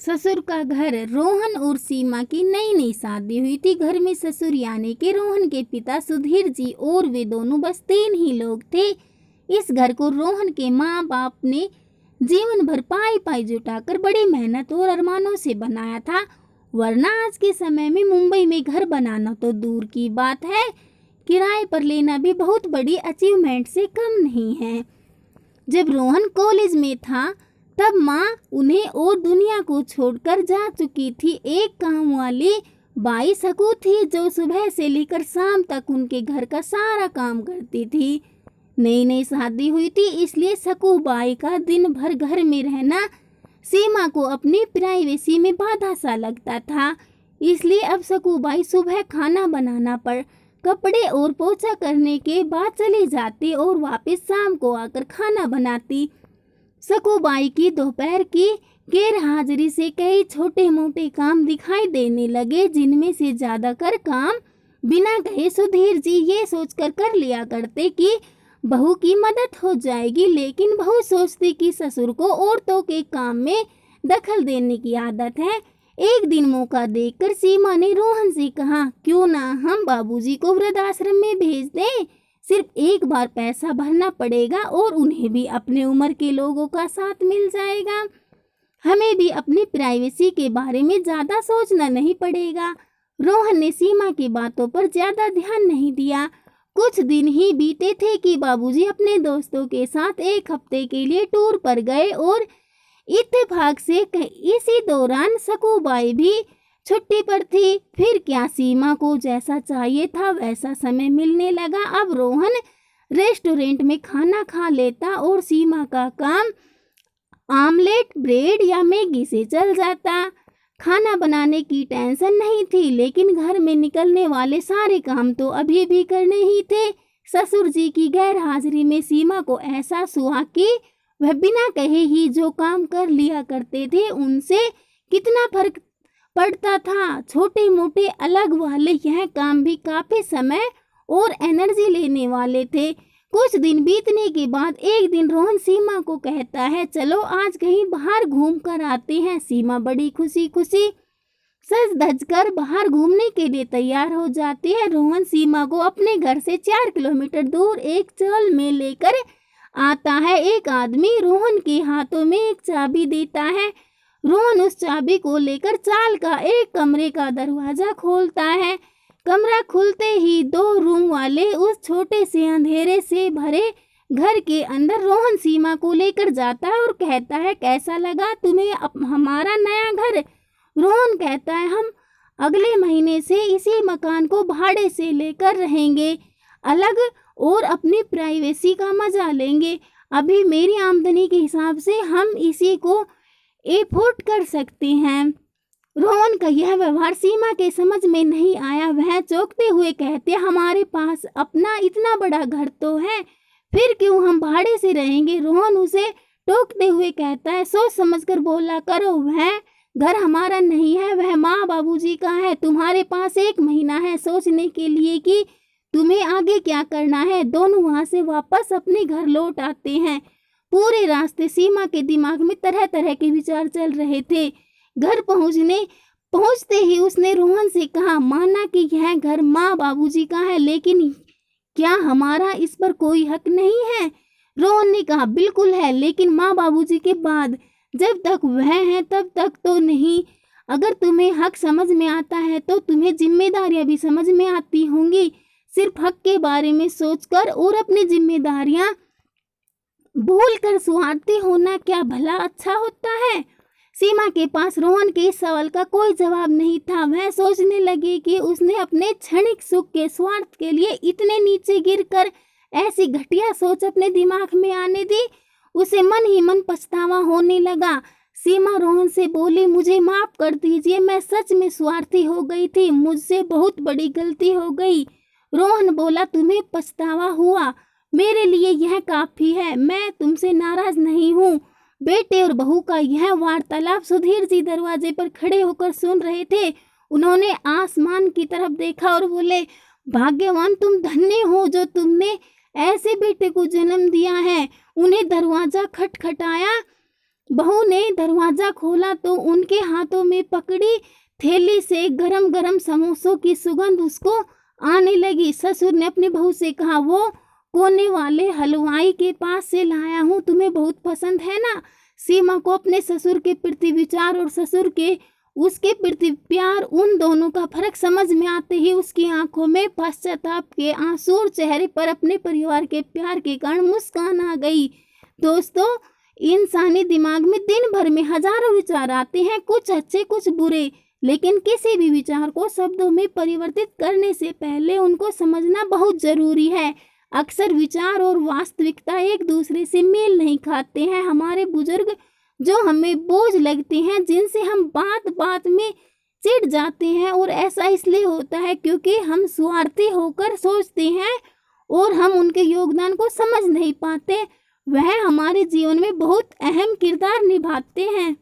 ससुर का घर। रोहन और सीमा की नई नई शादी हुई थी। घर में ससुर यानी कि रोहन के पिता सुधीर जी और वे दोनों बस 3 ही लोग थे। इस घर को रोहन के माँ बाप ने जीवन भर पाई पाई जुटाकर बड़ी मेहनत और अरमानों से बनाया था, वरना आज के समय में मुंबई में घर बनाना तो दूर की बात है, किराए पर लेना भी बहुत बड़ी अचीवमेंट से कम नहीं है। जब रोहन कॉलेज में था तब माँ उन्हें और दुनिया को छोड़कर जा चुकी थी। एक काम वाली बाई सकू थी जो सुबह से लेकर शाम तक उनके घर का सारा काम करती थी। नई नई शादी हुई थी, इसलिए सकू बाई का दिन भर घर में रहना सीमा को अपनी प्राइवेसी में बाधा सा लगता था। इसलिए अब सकू बाई सुबह खाना बनाना पर कपड़े और पोछा करने के बाद चली जाती और वापस शाम को आकर खाना बनाती। सकूबाई की दोपहर की गैर हाजिरी से कई छोटे मोटे काम दिखाई देने लगे, जिनमें से ज्यादातर काम बिना कहे सुधीर जी ये सोचकर कर लिया करते कि बहू की मदद हो जाएगी, लेकिन बहू सोचती कि ससुर को औरतों के काम में दखल देने की आदत है। एक दिन मौका देखकर सीमा ने रोहन से कहा, क्यों ना हम बाबूजी को वृद्धाश्रम में भेज दें। सिर्फ एक बार पैसा भरना पड़ेगा और उन्हें भी अपने उम्र के लोगों का साथ मिल जाएगा। हमें भी अपनी प्राइवेसी के बारे में ज्यादा सोचना नहीं पड़ेगा। रोहन ने सीमा की बातों पर ज्यादा ध्यान नहीं दिया। कुछ दिन ही बीते थे कि बाबूजी अपने दोस्तों के साथ एक हफ्ते के लिए टूर पर गए और इत्तेफाक से इसी दौरान सकूबाई भी छुट्टी पर थी। फिर क्या, सीमा को जैसा चाहिए था वैसा समय मिलने लगा। अब रोहन रेस्टोरेंट में खाना खा लेता और सीमा का काम आमलेट, ब्रेड या मैगी से चल जाता। खाना बनाने की टेंशन नहीं थी, लेकिन घर में निकलने वाले सारे काम तो अभी भी करने ही थे। ससुर जी की गैर हाजिरी में सीमा को एहसास हुआ कि वह बिना कहे ही जो काम कर लिया करते थे उनसे कितना फर्क पड़ता था। छोटे मोटे अलग वाले यह काम भी काफी समय और एनर्जी लेने वाले थे। कुछ दिन बीतने के बाद एक दिन रोहन सीमा को कहता है, चलो आज कहीं बाहर घूम कर आते हैं। सीमा बड़ी खुशी खुशी सज धज कर बाहर घूमने के लिए तैयार हो जाती है। रोहन सीमा को अपने घर से 4 किलोमीटर दूर एक चौल में लेकर आता है। एक आदमी रोहन के हाथों में एक चाबी देता है। रोहन उस चाबी को लेकर चाल का एक कमरे का दरवाजा खोलता है। कमरा खुलते ही 2 रूम वाले उस छोटे से अंधेरे से भरे घर के अंदर रोहन सीमा को लेकर जाता है और कहता है, कैसा लगा तुम्हें हमारा नया घर। रोहन कहता है, हम अगले महीने से इसी मकान को भाड़े से लेकर रहेंगे अलग और अपनी प्राइवेसी का मजा लेंगे। अभी मेरी आमदनी के हिसाब से हम इसी को एफोर्ड कर सकते हैं। रोहन का यह व्यवहार सीमा के समझ में नहीं आया। वह चौंकते हुए कहते, हमारे पास अपना इतना बड़ा घर तो है, फिर क्यों हम भाड़े से रहेंगे। रोहन उसे टोकते हुए कहता है, सोच समझकर बोला करो, वह घर हमारा नहीं है, वह माँ बाबूजी का है। तुम्हारे पास 1 महीना है सोचने के लिए कि तुम्हें आगे क्या करना है। दोनों वहां से वापस अपने घर लौट आते हैं। पूरे रास्ते सीमा के दिमाग में तरह तरह के विचार चल रहे थे। घर पहुंचते ही उसने रोहन से कहा, माना कि यह घर माँ बाबूजी का है, लेकिन क्या हमारा इस पर कोई हक नहीं है। रोहन ने कहा, बिल्कुल है, लेकिन माँ बाबूजी के बाद जब तक वह है तब तक तो नहीं। अगर तुम्हें हक समझ में आता है तो तुम्हें जिम्मेदारियां भी समझ में आती होंगी। सिर्फ हक के बारे में सोचकर और अपनी जिम्मेदारियां भूल कर स्वार्थी होना क्या भला अच्छा होता है। सीमा के पास रोहन के इस सवाल का कोई जवाब नहीं था। वह सोचने लगी कि उसने अपने क्षणिक सुख के स्वार्थ के लिए इतने नीचे गिरकर ऐसी घटिया सोच अपने दिमाग में आने दी। उसे मन ही मन पछतावा होने लगा। सीमा रोहन से बोली, मुझे माफ कर दीजिए, मैं सच में स्वार्थी हो गई थी, मुझसे बहुत बड़ी गलती हो गई। रोहन बोला, तुम्हें पछतावा हुआ, मेरे लिए यह काफी है, मैं तुमसे नाराज नहीं हूँ। बेटे और बहू का यह वार्तालाप सुधीर जी दरवाजे पर खड़े होकर सुन रहे थे। उन्होंने आसमान की तरफ देखा और बोले, भाग्यवान तुम धन्य हो जो तुमने ऐसे बेटे को जन्म दिया है। उन्हें दरवाजा खटखटाया। बहू ने दरवाजा खोला तो उनके हाथों में पकड़ी थैली से गरम गरम समोसों की सुगंध उसको आने लगी। ससुर ने अपनी बहू से कहा, वो कोने वाले हलवाई के पास से लाया हूँ, तुम्हें बहुत पसंद है ना। सीमा को अपने ससुर के प्रति विचार और ससुर के उसके प्रति प्यार, उन दोनों का फर्क समझ में आते ही उसकी आंखों में पश्चाताप के आंसू और चेहरे पर अपने परिवार के प्यार के कारण मुस्कान आ गई। दोस्तों, इंसानी दिमाग में दिन भर में हजारों विचार आते हैं, कुछ अच्छे कुछ बुरे, लेकिन किसी भी विचार को शब्दों में परिवर्तित करने से पहले उनको समझना बहुत जरूरी है। अक्सर विचार और वास्तविकता एक दूसरे से मेल नहीं खाते हैं। हमारे बुजुर्ग जो हमें बोझ लगते हैं, जिनसे हम बात बात में चिढ़ जाते हैं, और ऐसा इसलिए होता है क्योंकि हम स्वार्थी होकर सोचते हैं और हम उनके योगदान को समझ नहीं पाते। वह हमारे जीवन में बहुत अहम किरदार निभाते हैं।